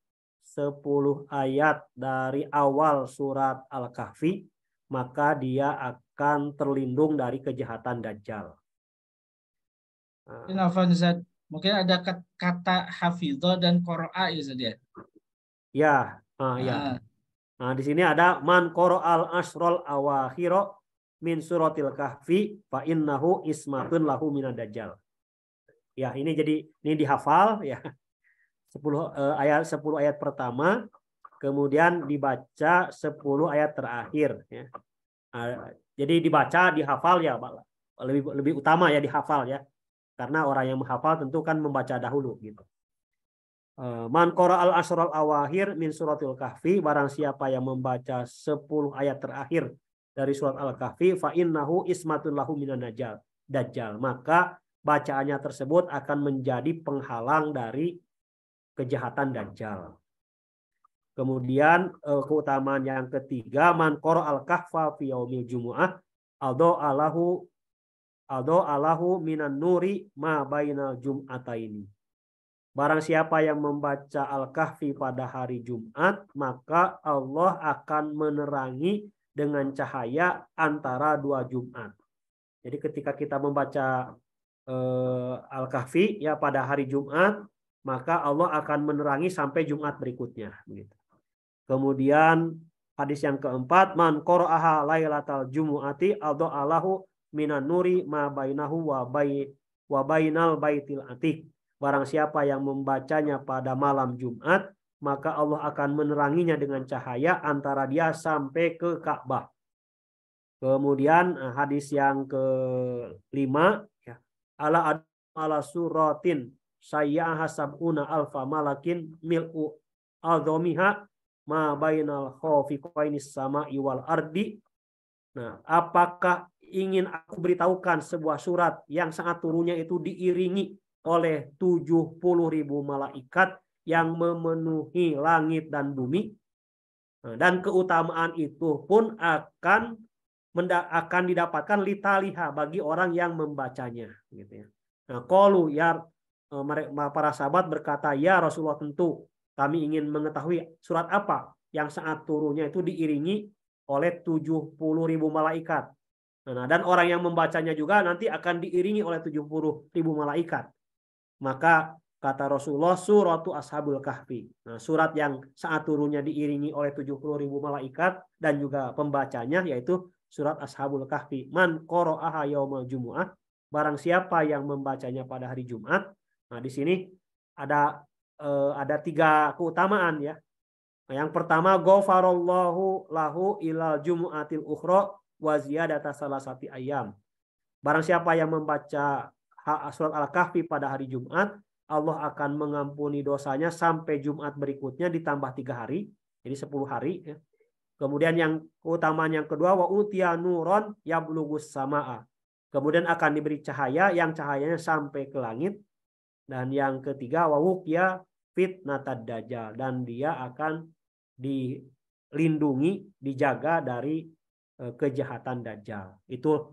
10 ayat dari awal surat Al-Kahfi, maka dia akan terlindung dari kejahatan Dajjal. Mungkin Afwan Ustaz, mungkin ada kata hafidho dan qira'a ya Ustaz ya. Ya, ya. Nah, di sini ada man qara'al asrol awakhiro min suratil kahfi fa innahu ismatun lahu minad dajjal. Ya, ini jadi ini dihafal ya. 10 ayat pertama, kemudian dibaca 10 ayat terakhir ya. Jadi dibaca, dihafal ya, lebih utama ya dihafal ya. Karena orang yang menghafal tentu kan membaca dahulu gitu. Man qara'al asral awahir min suratul kahfi, barang siapa yang membaca 10 ayat terakhir dari surat Al-Kahfi, fa innahu ismatun lahu minan dajjal. Maka bacaannya tersebut akan menjadi penghalang dari kejahatan Dajjal. Kemudian keutamaan yang ketiga, man qara'al kahfa fi yaumil jumu'ah aldo alahu minan nuri ma bainal jum'ataini. Barang siapa yang membaca Al-Kahfi pada hari Jumat, maka Allah akan menerangi dengan cahaya antara 2 Jumat. Jadi ketika kita membaca Al-Kahfi ya pada hari Jumat, maka Allah akan menerangi sampai Jumat berikutnya. Begitu. Kemudian hadis yang keempat, man qara'aha lailatal jumu'ati aldo-alahu minan nuri ma bainahu wa bainal baitil atiq. Barang siapa yang membacanya pada malam Jumat, maka Allah akan meneranginya dengan cahaya antara dia sampai ke Ka'bah. Kemudian hadis yang ke-5 ya. Ala suratin sayyaha sab'una alfa malakin mil'u adhomiha ma bainal khawfiqainis sama'i wal ardi. Nah, apakah ingin aku beritahukan sebuah surat yang sangat turunnya itu diiringi oleh 70.000 malaikat yang memenuhi langit dan bumi. Nah, dan keutamaan itu pun akan didapatkan litaliha bagi orang yang membacanya. Gitu ya. Nah, qalu ya para sahabat berkata, ya Rasulullah, tentu kami ingin mengetahui surat apa yang saat turunnya itu diiringi oleh 70.000 malaikat. Nah, dan orang yang membacanya juga nanti akan diiringi oleh 70.000 malaikat. Maka kata Rasulullah, suratu ashabul kahfi. Nah, surat yang saat turunnya diiringi oleh 70.000 malaikat dan juga pembacanya yaitu surat ashabul kahfi. Man qara'aha yaumal jumu'ah, barang siapa yang membacanya pada hari Jumat. Nah, di sini ada 3 keutamaan ya. Nah, yang pertama, ghafarallahu lahu ilal jumu'atil ukhra wa ziyadata salasati ayam. Barang siapa yang membaca surat Al-Kahfi pada hari Jumat, Allah akan mengampuni dosanya sampai Jumat berikutnya ditambah 3 hari, jadi 10 hari ya. Kemudian yang keutamaan yang kedua, wa utiya nuron yablugus samaa. Kemudian akan diberi cahaya yang cahayanya sampai ke langit. Dan yang ketiga, wa wuqiya fitnatad dajjal, dan dia akan dilindungi, dijaga dari kejahatan Dajjal. Itu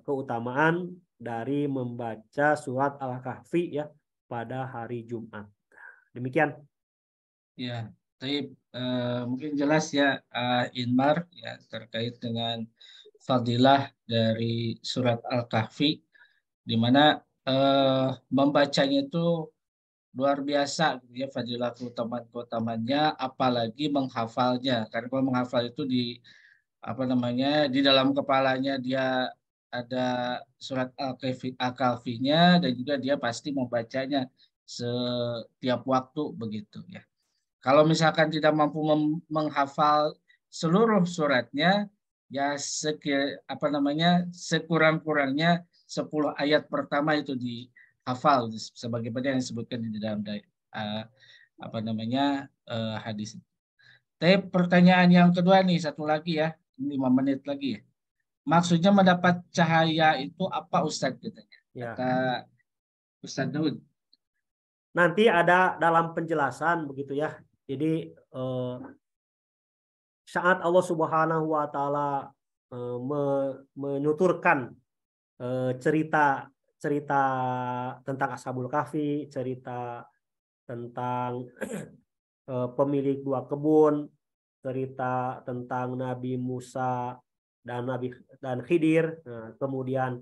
keutamaan dari membaca surat Al-Kahfi ya pada hari Jumat. Demikian. Ya, tapi mungkin jelas ya Inmar ya terkait dengan fadilah dari surat Al-Kahfi, di mana membacanya itu luar biasa gitu ya, fadilah keutamaan-keutamanya, apalagi menghafalnya. Karena kalau menghafal itu di dalam kepalanya dia ada surat Al-Kahfi-nya dan juga dia pasti membacanya setiap waktu begitu ya. Kalau misalkan tidak mampu menghafal seluruh suratnya, ya sekurang-kurangnya 10 ayat pertama itu dihafal sebagaimana yang disebutkan di dalam hadis. Tapi pertanyaan yang kedua nih, satu lagi ya, 5 menit lagi ya. Maksudnya mendapat cahaya itu apa Ustadz katanya? Ya. Kata Ustadz Daud. Nanti ada dalam penjelasan begitu ya. Jadi saat Allah Subhanahu wa taala menuturkan cerita tentang Ashabul Kahfi, cerita tentang pemilik 2 kebun, cerita tentang Nabi Musa dan Khidir, kemudian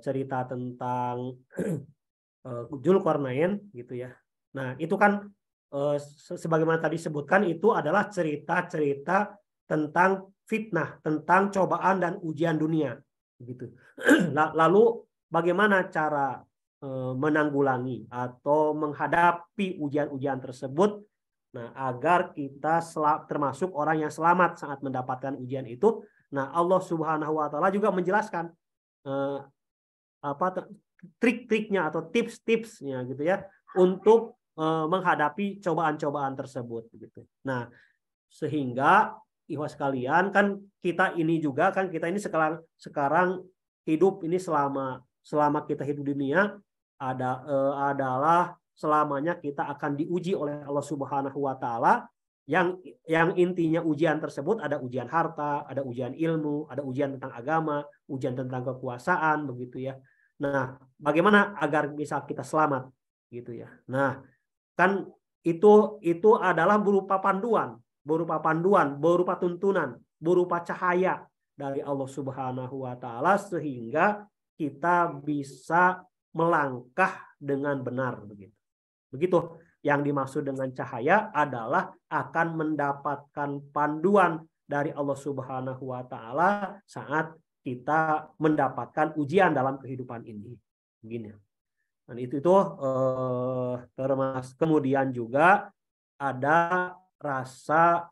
cerita tentang Dzulqarnain gitu ya. Nah, itu kan sebagaimana tadi sebutkan itu adalah cerita-cerita tentang fitnah, tentang cobaan dan ujian dunia gitu. Lalu bagaimana cara menanggulangi atau menghadapi ujian-ujian tersebut, nah agar kita termasuk orang yang selamat saat mendapatkan ujian itu. Nah, Allah Subhanahu wa taala juga menjelaskan trik-triknya atau tips-tipsnya gitu ya untuk menghadapi cobaan-cobaan tersebut gitu. Nah, sehingga ikhwas sekalian, kan kita ini sekarang hidup ini selama kita hidup di dunia adalah selamanya kita akan diuji oleh Allah Subhanahu wa taala, yang intinya ujian tersebut ada ujian harta, ada ujian ilmu, ada ujian tentang agama, ujian tentang kekuasaan begitu ya. Nah, bagaimana agar bisa kita selamat gitu ya. Nah, kan itu adalah berupa panduan, berupa tuntunan, berupa cahaya dari Allah Subhanahu wa taala sehingga kita bisa melangkah dengan benar begitu. Begitu yang dimaksud dengan cahaya adalah akan mendapatkan panduan dari Allah Subhanahu wa taala saat kita mendapatkan ujian dalam kehidupan ini. Begini. Dan itu termasuk kemudian juga ada rasa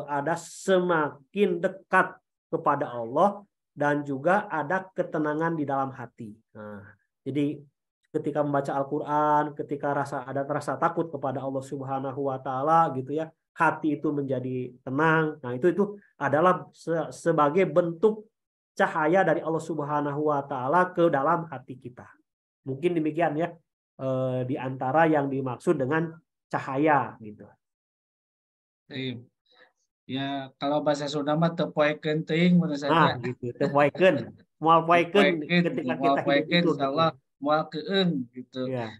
ada semakin dekat kepada Allah dan juga ada ketenangan di dalam hati. Nah, jadi ketika membaca Al-Qur'an, ketika ada rasa takut kepada Allah Subhanahu wa taala gitu ya, hati itu menjadi tenang. Nah, itu adalah sebagai bentuk cahaya dari Allah Subhanahu wa taala ke dalam hati kita. Mungkin demikian ya, di antara yang dimaksud dengan cahaya gitu. Ya, kalau bahasa Sunda mah tepoekeun teuing menurut saya. Gitu, tepoekeun. Moal poekeun ketika kita hidup itu insyaallah moal keung gitu. Ya.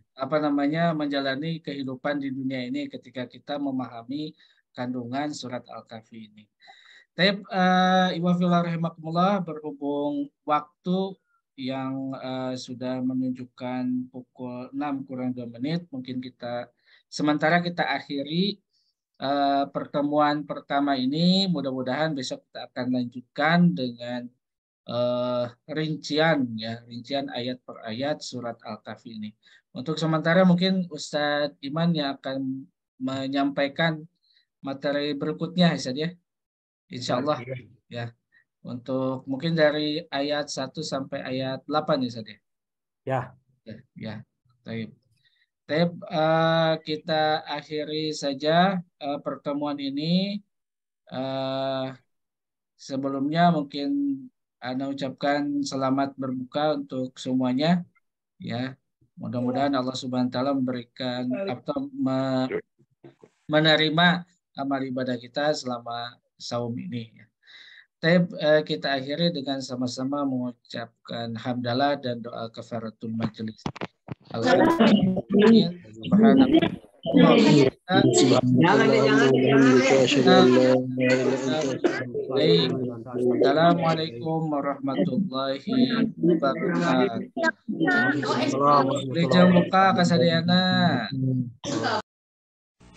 Menjalani kehidupan di dunia ini ketika kita memahami kandungan surat Al-Kahfi ini. Tapi berhubung waktu yang sudah menunjukkan pukul 6 kurang 2 menit, mungkin sementara kita akhiri pertemuan pertama ini. Mudah-mudahan besok kita akan lanjutkan dengan rincian ayat per ayat surat Al-Kahfi ini. Untuk sementara mungkin Ustadz Iman yang akan menyampaikan materi berikutnya ya. Insya Allah ya. Untuk mungkin dari ayat 1 sampai ayat 8 ya Ustadz ya. Ya. Baik. Kita akhiri saja pertemuan ini. Sebelumnya mungkin Ana ucapkan selamat berbuka untuk semuanya. Ya, mudah-mudahan Allah Subhanahu wa taala memberikan atau menerima amal ibadah kita selama saum ini. Kita akhiri dengan sama-sama mengucapkan hamdalah dan doa kafaratul majelis. Assalamualaikum warahmatullahi wabarakatuh. Beri jam buka kasadayana.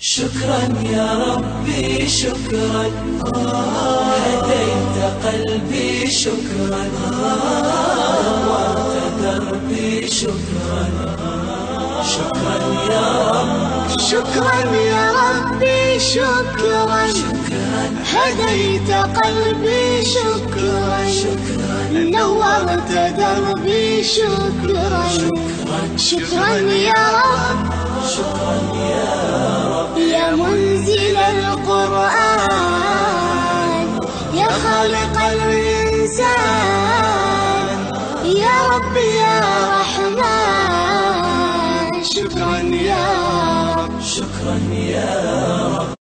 شكرا يا ربي شكرا هديت قلبي شكرا نورت دربي شكرا شكرا يا رب شكرا يا ربي شكرا هديت قلبي شكرا نورت دربي شكرا شكرا يا رب شكرا يا رب يا منزل القرآن يا خالق الإنسان يا رب يا رحمن شكرا يا رب شكرا يا رب